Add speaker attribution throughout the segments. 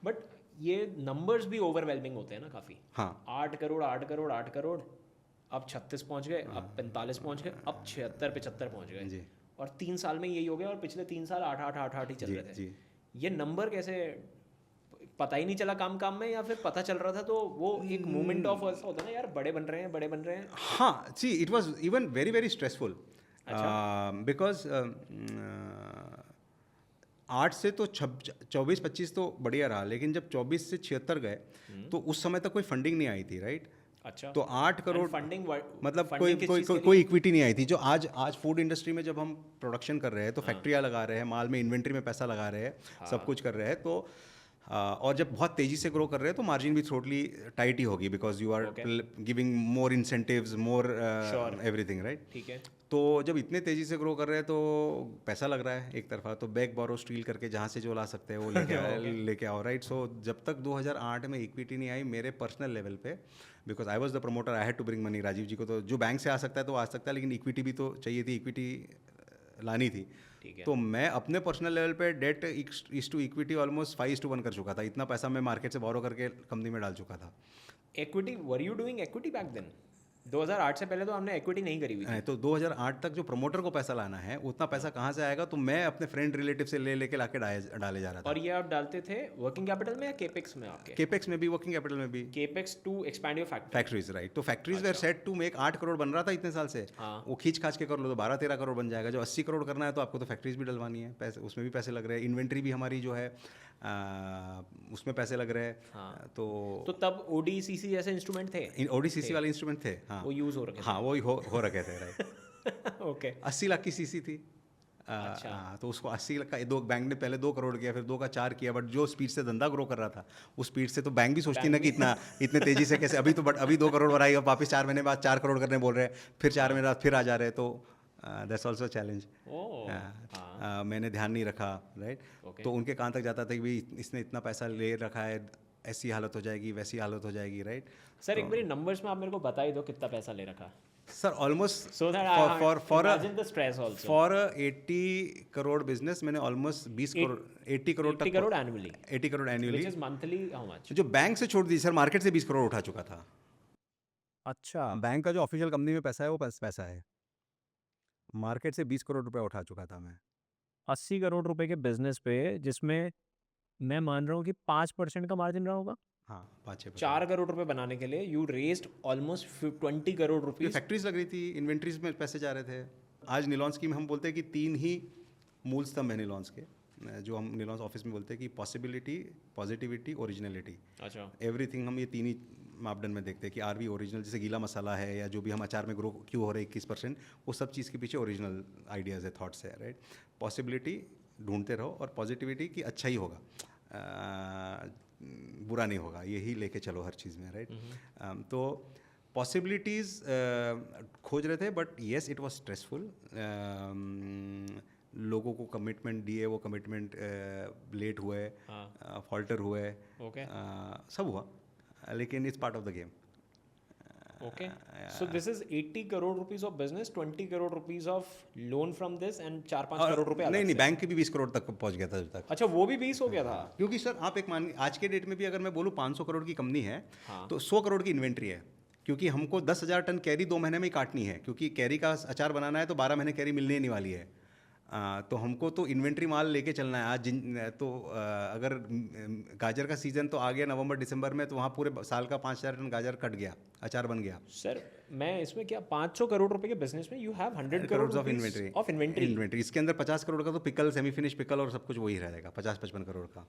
Speaker 1: But ये numbers भी overwhelming होते हैं ना काफ़ी।
Speaker 2: हाँ
Speaker 1: 8 करोड़ 8 करोड़ 8 करोड़, अब 36 पहुंच गए, अब 45 पहुंच गए, अब 76 75 पहुंच गए।
Speaker 2: जी
Speaker 1: और 3 साल में यही हो गया, और पिछले 3 साल 8 8 8 8 ही चल
Speaker 2: जी
Speaker 1: रहे थे।
Speaker 2: जी।
Speaker 1: ये नंबर कैसे, पता ही नहीं चला काम काम में, या फिर पता चल रहा था तो वो एक मोमेंट ऑफ ऐसा होता है ना यार, बड़े बन रहे हैं बड़े बन रहे हैं।
Speaker 2: हाँ see it was even very very stressful
Speaker 1: अच्छा।
Speaker 2: बिकॉज 8 से तो 24 25 तो बढ़िया रहा, लेकिन जब 24 से 76 गए तो उस समय तक कोई फंडिंग नहीं आई थी, राइट?
Speaker 1: अच्छा।
Speaker 2: तो 8 करोड़
Speaker 1: फंडिंग,
Speaker 2: मतलब कोई
Speaker 1: फंडिंग किस
Speaker 2: कोई
Speaker 1: चीज़ के
Speaker 2: कोई
Speaker 1: लिए?
Speaker 2: कोई इक्विटी नहीं आई थी। जो आज आज फूड इंडस्ट्री में जब हम प्रोडक्शन कर रहे हैं तो
Speaker 1: हाँ
Speaker 2: फैक्ट्रियाँ लगा रहे हैं, माल में इन्वेंट्री में पैसा लगा रहे हैं, सब
Speaker 1: हाँ।
Speaker 2: कुछ कर रहे हैं, तो और जब बहुत तेज़ी से ग्रो कर रहे हैं तो मार्जिन भी थोड़ी टाइट ही होगी, because you are
Speaker 1: okay.
Speaker 2: Giving more incentives more
Speaker 1: sure.
Speaker 2: Everything, right?
Speaker 1: ठीक है।
Speaker 2: तो जब इतने तेज़ी से ग्रो कर रहे हैं तो पैसा लग रहा है एक तरफा, तो बैक बोरो स्टील करके जहाँ से जो ला सकते हैं वो
Speaker 1: ओके।
Speaker 2: लेके आओ, राइट? सो जब तक 2008 में इक्विटी नहीं आई मेरे पर्सनल लेवल पे, because I was the promoter, I had to bring money. Rajiv ji को तो जो बैंक से आ सकता है तो आ सकता है, लेकिन इक्विटी भी तो चाहिए थी, इक्विटी लानी थी।
Speaker 1: ठीक है।
Speaker 2: तो मैं अपने पर्सनल लेवल पे debt is to equity almost 5:1 कर चुका था। इतना पैसा मैं मार्केट से बोरो करके कंपनी में डाल चुका था।
Speaker 1: Equity, were you doing equity back then? 2008 से पहले तो हमने इक्विटी नहीं करी हुई थी।
Speaker 2: तो 2008 तक जो प्रमोटर को पैसा लाना है उतना पैसा कहाँ से आएगा, तो मैं अपने फ्रेंड रिलेटिव से लेके लाके डाले जा रहा था।
Speaker 1: और ये आप डालते थे वर्किंग कैपिटल में या केपेक्स में आपके?
Speaker 2: केपेक्स में भी, वर्किंग कैपिटल में भी।
Speaker 1: Capex to expand your factory.
Speaker 2: Factories, right? तो फैक्ट्रीज वेर
Speaker 1: अच्छा।
Speaker 2: सेट टू मेक 8 करोड़ बन रहा था इतने साल से,
Speaker 1: हाँ।
Speaker 2: वो खींच खाच के कर लो तो 12-13 करोड़ बन जाएगा। जो 80 करोड़ करना है तो आपको तो फैक्ट्रीज भी डलवानी है, पैसे उसमें भी पैसे लग रहे हैं, इन्वेंट्री भी हमारी जो है उसमें पैसे लग रहे हैं।
Speaker 1: हाँ।
Speaker 2: तो
Speaker 1: तो तब ओडीसीसी जैसे इंस्ट्रूमेंट थे?
Speaker 2: ओडीसीसी वाले इंस्ट्रूमेंट थे, हाँ।
Speaker 1: वो यूज़ हो रखे
Speaker 2: हाँ वो हो रखे थे, राइट।
Speaker 1: थे। ओके।
Speaker 2: 80 लाख की सीसी थी।
Speaker 1: अच्छा।
Speaker 2: तो उसको 80 लाख का, दो बैंक ने पहले 2 करोड़ किया, फिर 2 का 4 किया, बट जो स्पीड से धंधा ग्रो कर रहा था उस स्पीड से तो बैंक भी सोचती ना कि इतने तेजी से कैसे, अभी 2 करोड़ बढ़ाई और वापस 4 महीने बाद 4 करोड़ करने बोल रहे हैं, फिर 4 महीने बाद फिर आ जा रहे हैं, तो दैट्स ऑल्सो चैलेंज।
Speaker 1: ओह। हाँ।
Speaker 2: मैंने ध्यान नहीं रखा, राइट?
Speaker 1: ओके।
Speaker 2: तो उनके कान तक जाता था कि भाई इसने इतना पैसा ले रखा है, ऐसी हालत हो जाएगी वैसी हालत हो जाएगी, राइट?
Speaker 1: सर एक बारी नंबर्स में आप मेरे को बता ही दो कितना पैसा ले रखा,
Speaker 2: sir almost
Speaker 1: so that
Speaker 2: for
Speaker 1: imagine the stress also.
Speaker 2: For 80 crore business मैंने ऑलमोस्ट 20 करोड़ 80 करोड़
Speaker 1: 80
Speaker 2: तक,
Speaker 1: crore annually,
Speaker 2: 80 crore
Speaker 1: which
Speaker 2: annually,
Speaker 1: is monthly how much?
Speaker 2: जो बैंक से छोड़ दी सर, मार्केट से 20 करोड़ उठा चुका था।
Speaker 3: अच्छा।
Speaker 2: बैंक का जो ऑफिशियल कंपनी में पैसा है वो पैसा है, मार्केट से 20 करोड़ रुपए उठा चुका था मैं।
Speaker 3: 80 करोड़ रुपए के बिजनेस पे, जिसमें मैं मान रहा हूँ कि 5% का मार्जिन रहा होगा।
Speaker 2: हाँ 5-6%।
Speaker 1: 4 करोड़ रुपए बनाने के लिए you raised almost 20 crore rupees.
Speaker 2: Factories लग रही थी, इन्वेंट्रीज में पैसे जा रहे थे। आज निलॉन्स की हम बोलते हैं कि 3 ही मूल स्तंभ है निलॉन्स के, जो हम निलॉन्स ऑफिस में बोलते हैं कि पॉसिबिलिटी, पॉजिटिविटी, ओरिजिनलिटी।
Speaker 1: अच्छा।
Speaker 2: एवरीथिंग हम ये 3 ही मापदंड में देखते हैं कि आर वी ओरिजिनल, जैसे गीला मसाला है या जो भी हम अचार में ग्रो क्यों हो रहे हैं 21%, वो सब चीज़ के पीछे ओरिजिनल आइडियाज़ है, थॉट्स है, राइट? पॉसिबिलिटी ढूंढते रहो और पॉजिटिविटी कि अच्छा ही होगा, बुरा नहीं होगा, यही लेके चलो हर चीज़ में, राइट? तो पॉसिबिलिटीज़ खोज रहे थे, but yes it was stressful. लोगों को कमिटमेंट दिए, वो कमिटमेंट लेट हुए,
Speaker 1: हाँ।
Speaker 2: फॉल्टर हुए,
Speaker 1: ओके।
Speaker 2: सब हुआ, लेकिन it's part of the game.
Speaker 1: Okay. So this is 80 crore rupees of business, 20 crore rupees of loan from this, and 4-5 crore रुपए अलग
Speaker 2: नहीं
Speaker 1: से।
Speaker 2: बैंक के भी 20 करोड़ तक पहुंच गया था जब तक।
Speaker 1: अच्छा, वो भी 20 हो गया था?
Speaker 2: क्योंकि सर आप एक मान, आज के डेट में भी अगर मैं बोलूँ 500 करोड़ की कंपनी है,
Speaker 1: हाँ।
Speaker 2: तो 100 करोड़ की इन्वेंट्री है, क्योंकि हमको 10,000 टन कैरी 2 महीने में ही काटनी है, क्योंकि कैरी का अचार बनाना है तो 12 महीने कैरी मिलने ही नहीं वाली है। तो हमको तो इन्वेंट्री माल लेके चलना है। आज तो अगर गाजर का सीज़न तो आ गया नवंबर दिसंबर में, तो वहाँ पूरे साल का 5,000 टन गाजर कट गया, अचार बन गया।
Speaker 1: सर मैं इसमें क्या, 500 करोड़ रुपए के बिजनेस में you have 100 crore
Speaker 2: of inventory,
Speaker 1: of inventory.
Speaker 2: Inventory इसके अंदर 50 करोड़ का तो पिकल, सेमी फिनिश पिकल और सब कुछ वही रहेगा, 50-55 करोड़ का।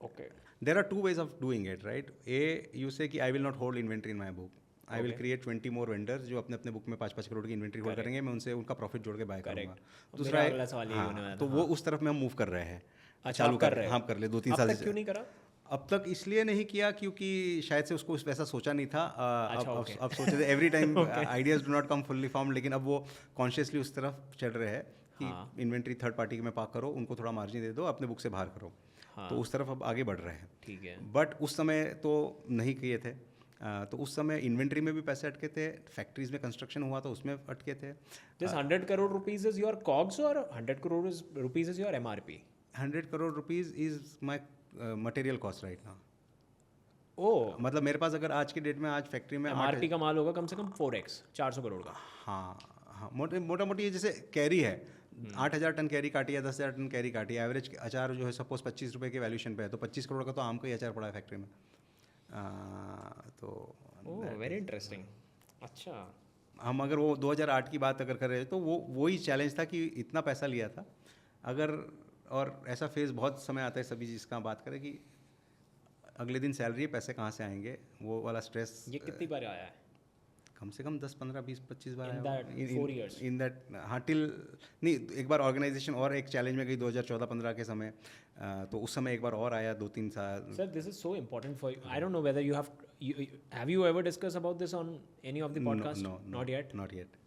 Speaker 1: Okay.
Speaker 2: There are 2 ways of doing it, right? A, you say कि I will not hold inventory in my book. I will
Speaker 1: Okay.
Speaker 2: create 20 more vendors जो अपने अपने बुक में 5-5 करोड़ की इन्वेंट्री होल्ड
Speaker 1: Correct.
Speaker 2: करेंगे, मैं उनसे उनका प्रॉफिट जोड़ के बाय करूंगा।
Speaker 1: Correct.
Speaker 2: दूसरा
Speaker 1: मेरा अगला सवाल यही होने वाला
Speaker 2: तो
Speaker 1: था,
Speaker 2: वो
Speaker 1: हाँ।
Speaker 2: उस तरफ में हम मूव कर रहे हैं।
Speaker 1: अच्छा, आप कर रहे हो?
Speaker 2: हाँ कर ले 2-3
Speaker 1: अब
Speaker 2: साल
Speaker 1: तक
Speaker 2: से।
Speaker 1: क्यों नहीं करा?
Speaker 2: अब तक इसलिए नहीं किया क्योंकि शायद से उसको वैसा सोचा नहीं था।
Speaker 1: अच्छा,
Speaker 2: अब
Speaker 1: okay.
Speaker 2: अब सोचे थे every time ideas do not come fully form, लेकिन अब वो कॉन्शियसली उस तरफ चल रहे हैं कि
Speaker 1: हाँ।
Speaker 2: इन्वेंट्री थर्ड पार्टी में पार्क करो, उनको थोड़ा मार्जिन दे दो, अपने बुक से बाहर करो।
Speaker 1: हाँ।
Speaker 2: तो उस तरफ अब आगे बढ़ रहे हैं।
Speaker 1: ठीक है।
Speaker 2: बट उस समय तो नहीं किए थे। तो उस समय इन्वेंट्री में भी पैसे अटके थे, फैक्ट्रीज में कंस्ट्रक्शन हुआ था उसमें अटके थे।
Speaker 1: This 100 crore rupees is your COGS और 100 crore rupees is your MRP?
Speaker 2: 100 crore rupees is my material cost right now.
Speaker 1: ओ
Speaker 2: मतलब मेरे पास अगर आज की डेट में आज फैक्ट्री में
Speaker 1: MRP का माल होगा कम से कम 4x 400 करोड़ का।
Speaker 2: हाँ हाँ, मोटा मोटी ये जैसे कैरी है, 8,000 टन कैरी काटी या 10,000 टन कैरी काटी, एवरेज अचार जो है सपोज 25 रुपये के वैल्यूशन पे है, तो 25 करोड़ का तो आम का ही अचार पड़ा है फैक्ट्री में। तो
Speaker 1: ओह वेरी इंटरेस्टिंग। अच्छा
Speaker 2: हम अगर वो 2008 की बात अगर कर रहे हैं तो वही चैलेंज था कि इतना पैसा लिया था अगर, और ऐसा फेज़ बहुत समय आता है सभी चीज़ का बात करें कि अगले दिन सैलरी है, पैसे कहाँ से आएंगे, वो वाला स्ट्रेस
Speaker 1: ये कितनी बार आया है
Speaker 2: कम से कम 10 15 20 25 बार
Speaker 1: in that 4 years?
Speaker 2: In that हाँ टिल नहीं, एक बार ऑर्गेनाइजेशन और एक चैलेंज में गई 2014-15 के समय, तो उस समय एक बार और आया 2-3 साल।
Speaker 1: Sir, this is so important for you. I don't know whether you have you ever discussed about this on any of the podcast?
Speaker 2: No,
Speaker 1: Not yet.
Speaker 2: Not yet.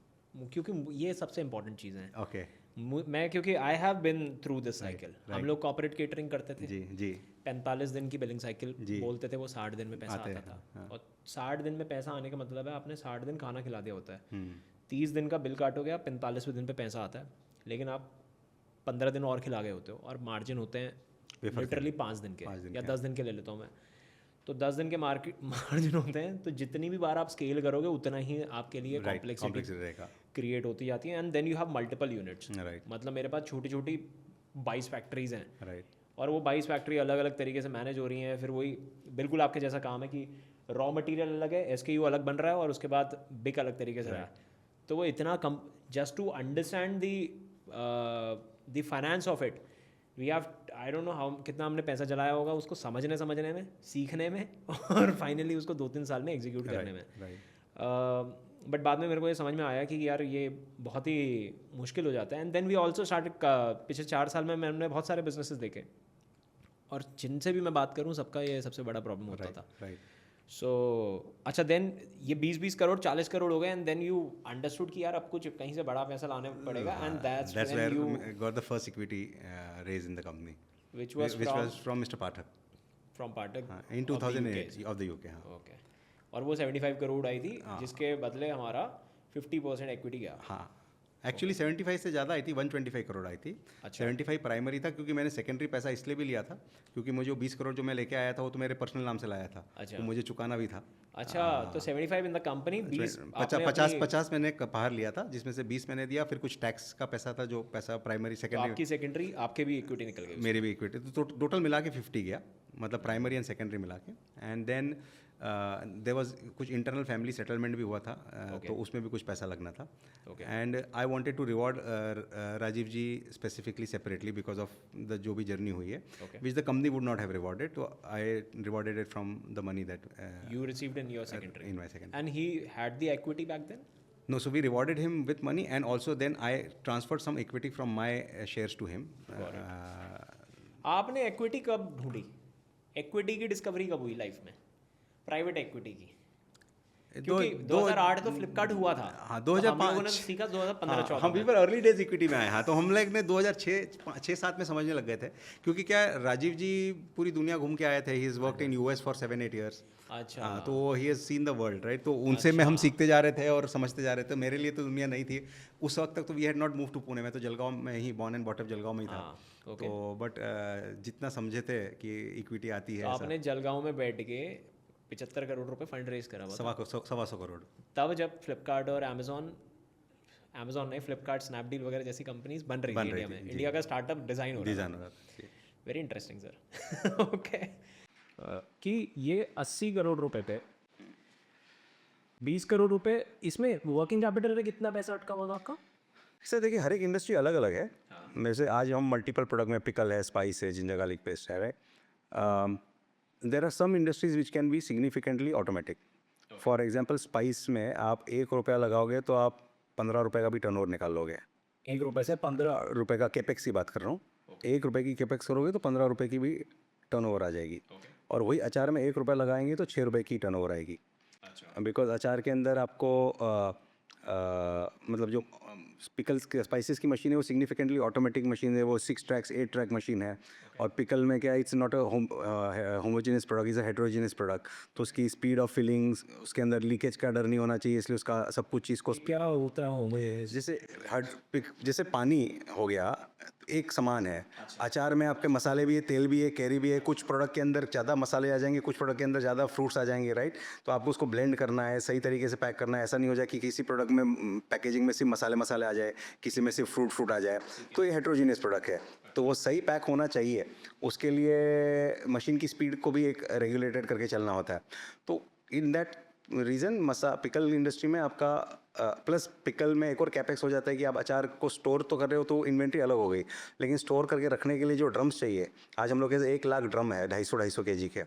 Speaker 1: क्योंकि ये सबसे इम्पोर्टेंट चीज़ है।
Speaker 2: ओके
Speaker 1: मैं क्योंकि I have been through this cycle. हम लोग corporate catering करते थे,
Speaker 2: जी जी
Speaker 1: 45 दिन की बिलिंग साइकिल
Speaker 2: जी।
Speaker 1: बोलते थे, वो 60 दिन में पैसा
Speaker 2: आते
Speaker 1: आता
Speaker 2: हैं,
Speaker 1: था।
Speaker 2: हाँ।
Speaker 1: और 60 दिन में पैसा आने का मतलब है आपने 60 दिन खाना खिला दिया होता है।
Speaker 2: हम्म,
Speaker 1: 30 दिन का बिल काटोगे आप, 45वें दिन पे पैसा आता है, लेकिन आप 15 दिन और खिला गए होते हो, और मार्जिन होते हैं
Speaker 2: Wafer
Speaker 1: लिटरली 5 दिन के
Speaker 2: 5 दिन
Speaker 1: या
Speaker 2: के,
Speaker 1: 10 दिन के ले लेता हूँ मैं। तो 10 दिन के मार्जिन होते हैं, तो जितनी भी बार आप स्केल करोगे उतना ही आपके लिए
Speaker 2: राइट
Speaker 1: कॉम्प्लेक्सिटी
Speaker 2: कॉम्प्लेक्सिटी रहेगा,
Speaker 1: क्रिएट होती जाती है। And then you have multiple units.
Speaker 2: Right
Speaker 1: मतलब मेरे पास छोटी छोटी 22 फैक्ट्रीज हैं,
Speaker 2: राइट
Speaker 1: और वो 22 फैक्ट्री अलग अलग तरीके से मैनेज हो रही हैं। फिर वही बिल्कुल आपके जैसा काम है कि रॉ मटेरियल अलग है, SKU अलग बन रहा है, और उसके बाद बिक अलग तरीके से रहा है। तो वो इतना कम, just to understand the finance of it, we have, I don't know how कितना हमने पैसा जलाया होगा उसको समझने में, सीखने में, और फाइनली उसको 2-3 साल में एग्जीक्यूट करने में।
Speaker 2: राइट
Speaker 1: बट बाद में मेरे को ये समझ में आया कि यार ये बहुत ही मुश्किल हो जाता है। And then we also started, पिछले 4 साल में मैंने बहुत सारे बिजनेसेस देखे, और जिनसे भी मैं बात करूँ सबका ये सबसे बड़ा प्रॉब्लम होता था।
Speaker 2: राइट
Speaker 1: सो अच्छा, देन ये 20-20 करोड़ 40 करोड़ हो गए, एंड देन यू अंडरस्टूड कि यार अब कुछ कहीं से बड़ा पैसा लाने पड़ेगा, and that's
Speaker 2: where
Speaker 1: you
Speaker 2: got the first equity raise in the company,
Speaker 1: which was
Speaker 2: from mister Pathak
Speaker 1: from Pathak
Speaker 2: in 2008 of the UK. हाँ
Speaker 1: ओके, और वो 75 करोड़ आई थी, जिसके बदले हमारा 50% इक्विटी गया।
Speaker 2: हाँ एक्चुअली 75 से ज़्यादा आई थी, 125 करोड़ आई थी।
Speaker 1: अच्छा।
Speaker 2: 75 प्राइमरी था, क्योंकि मैंने सेकेंडरी पैसा इसलिए भी लिया था क्योंकि मुझे वो 20 करोड़ जो मैं लेके आया था वो तो मेरे पर्सनल नाम से लाया था,
Speaker 1: अच्छा।
Speaker 2: तो मुझे चुकाना भी था।
Speaker 1: अच्छा, तो 75 इन द कंपनी, 20
Speaker 2: 50 मैंने बाहर लिया था, जिसमें से 20 मैंने दिया, फिर कुछ टैक्स का पैसा था जो पैसा प्राइमरी
Speaker 1: तो
Speaker 2: सेकेंडरी,
Speaker 1: आपकी सेकेंडरी, आपके भी इक्विटी निकल गई।
Speaker 2: मेरी भी इक्विटी, तो टोटल मिला के 50 गया, मतलब प्राइमरी एंड सेकेंडरी मिला के। एंड देन देयर वाज कुछ इंटरनल फैमिली सेटलमेंट भी हुआ था, तो उसमें भी कुछ पैसा लगना था। And I wanted to reward Rajiv ji specifically separately because of the जो भी जर्नी हुई है, which the company would not have rewarded, तो I rewarded it from the money that
Speaker 1: You received in your secondary.
Speaker 2: in my secondary.
Speaker 1: And he had the equity back then?
Speaker 2: No, so we rewarded him with money, and also then I transferred some equity from my shares to him.
Speaker 1: आपने equity कब ढूंढी? Equity की discovery कब हुई life में? Private equity की? क्योंकि 2008 तो फ्लिपकार्ट हुआ था।
Speaker 2: हाँ,
Speaker 1: तो हम
Speaker 2: 2005
Speaker 1: लोगों ने सीखा 2015-14
Speaker 2: हम बिल्कुल अर्ली डेज इक्विटी में आए। हाँ, तो हम लोग ने 2006-7 में समझने लग गए थे, क्योंकि क्या राजीव जी पूरी दुनिया घूम के आए थे, he is worked in US for 7-8 years.
Speaker 1: अच्छा,
Speaker 2: तो he has seen the world right, तो उनसे में हम सीखते जा रहे थे और समझते जा रहे थे। मेरे लिए तो दुनिया नहीं थी उस वक्त तक, तो we had not move to Pune, मैं तो जलगांव में ही बॉर्न एंड बॉटअप जलगांव में ही था। तो बट जितना समझे थे कि इक्विटी आती है,
Speaker 1: आपने जलगांव में बैठ के 75 करोड़ रुपए फंड रेज करा हुआ था।
Speaker 2: 125 करोड़।
Speaker 1: तब जब फ्लिपकार्ट और अमेजोन नहीं, फ्लिपकार्ट, स्नैपडील वगैरह जैसी कंपनीज बन रही थी इंडिया में, इंडिया का स्टार्टअप डिज़ाइन हो रहा था। Very interesting sir. ओके, कि ये 80 करोड़ रुपए पे 20 करोड़ रुपए, इसमें वर्किंग कैपिटल में कितना पैसा अटका होगा आपका?
Speaker 2: सर देखिए, हर एक इंडस्ट्री अलग अलग है। जैसे आज हम मल्टीपल प्रोडक्ट में पिकल है, स्पाइस है, जिंजर गार्लिक पेस्ट है, right. There are some industries which can be significantly automatic. For example spice में आप 1 रुपया लगाओगे तो आप 15 रुपये का भी टर्नओवर निकाल लोगे।
Speaker 1: 1 रुपये से 15
Speaker 2: रुपये का केपेक्स की बात कर रहा हूँ। 1 रुपये की केपेक्स करोगे तो 15 रुपये की भी टर्नओवर आ जाएगी। और वही अचार में 1 रुपया लगाएंगे तो 6 रुपये की टर्नओवर आएगी। बिकॉज अचार के अंदर आपको मतलब जो पिकल्स के स्पाइसेस की मशीन है वो सिग्निफिकेंटली ऑटोमेटिक मशीन है, वो 6 ट्रैक्स 8 ट्रैक मशीन है। और पिकल में क्या, it's not a homogeneous product, is a heterogeneous product. तो उसकी स्पीड ऑफ फिलिंग्स, उसके अंदर लीकेज का डर नहीं होना चाहिए, इसलिए उसका सब कुछ चीज़ को
Speaker 3: क्या होता है
Speaker 2: जैसे पानी हो गया एक समान है। अचार में आपके मसाले भी है, तेल भी है, कैरी भी है। कुछ प्रोडक्ट के अंदर ज़्यादा मसाले आ जाएंगे, कुछ प्रोडक्ट के अंदर ज़्यादा फ्रूट्स आ जाएंगे, राइट। तो आपको उसको ब्लेंड करना है, सही तरीके से पैक करना है। ऐसा नहीं हो जाए कि किसी प्रोडक्ट में पैकेजिंग में सिर्फ मसाले आ जाए, किसी में सिर्फ फ्रूट आ जाए। तो ये हेट्रोजीनियस प्रोडक्ट है, तो वो सही पैक होना चाहिए। उसके लिए मशीन की स्पीड को भी एक रेगुलेटेड करके चलना होता है। तो in that reason pickle industry में आपका प्लस पिकल में एक और कैपेक्स हो जाता है कि आप अचार को स्टोर तो कर रहे हो तो इन्वेंट्री अलग हो गई, लेकिन स्टोर करके रखने के लिए जो ड्रम्स चाहिए, आज हम लोग के 1 लाख ड्रम है 250 kg के।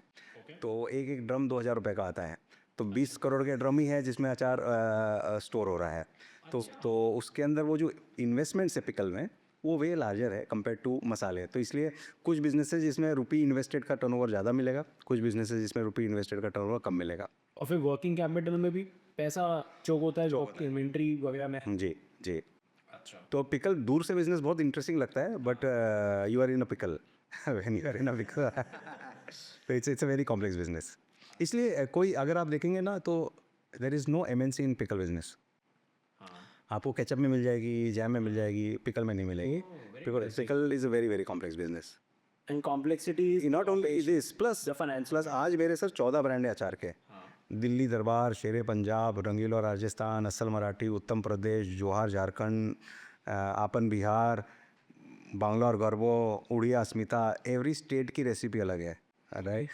Speaker 2: तो एक ड्रम 2,000 रुपये का आता है, तो 20 करोड़ के ड्रम ही है जिसमें अचार स्टोर हो रहा है। तो उसके अंदर वो जो इन्वेस्टमेंट्स है पिकल में, वो वे लार्जर है कंपेयर टू मसाले। तो इसलिए कुछ बिजनेसेस जिसमें रुपी इन्वेस्टेड का टर्नओवर ज़्यादा मिलेगा, कुछ बिजनेसेस जिसमें रुपी इन्वेस्टेड का टर्नओवर कम मिलेगा।
Speaker 3: और फिर वर्किंग कैपिटल में भी पैसा चोक होता है, इन्वेंट्री वगैरह में।
Speaker 2: जी जी।
Speaker 1: अच्छा,
Speaker 2: तो पिकल दूर से बिजनेस बहुत इंटरेस्टिंग लगता है, but you are in a pickle when you are in a pickle तो it's a very complex business. इसलिए कोई अगर आप देखेंगे ना तो there is no MNC in pickle business. आपको केचप में मिल जाएगी, जैम में मिल जाएगी, पिकल में नहीं मिलेगी। Pickle is a very very complex business.
Speaker 3: And complexity
Speaker 2: not only this, plus
Speaker 3: The finance.
Speaker 2: Plus आज मेरे सर 14 ब्रांड है अचार के। दिल्ली दरबार, शेरे पंजाब, रंगीला राजस्थान, असल मराठी, उत्तम प्रदेश, जोहार झारखंड, आपन बिहार, बांग्लोर गर्वो, उड़िया अस्मिता। एवरी स्टेट की रेसिपी अलग है, राइट।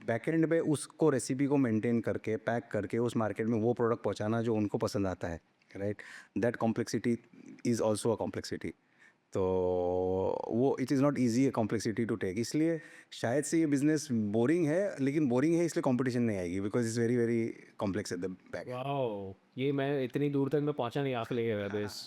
Speaker 2: बैकएंड पे उसको रेसिपी को मेंटेन करके पैक करके उस मार्केट में वो प्रोडक्ट पहुंचाना जो उनको पसंद आता है, right. That complexity is also a complexity. तो वो it is not easy, complexity to take. इसलिए शायद से ये बिजनेस बोरिंग है, लेकिन बोरिंग है इसलिए कंपटीशन नहीं आएगी, because it's very very complex at the back.
Speaker 3: Wow, ये मैं इतनी दूर तक मैं पहुंचा नहीं, आँख ले गया था इस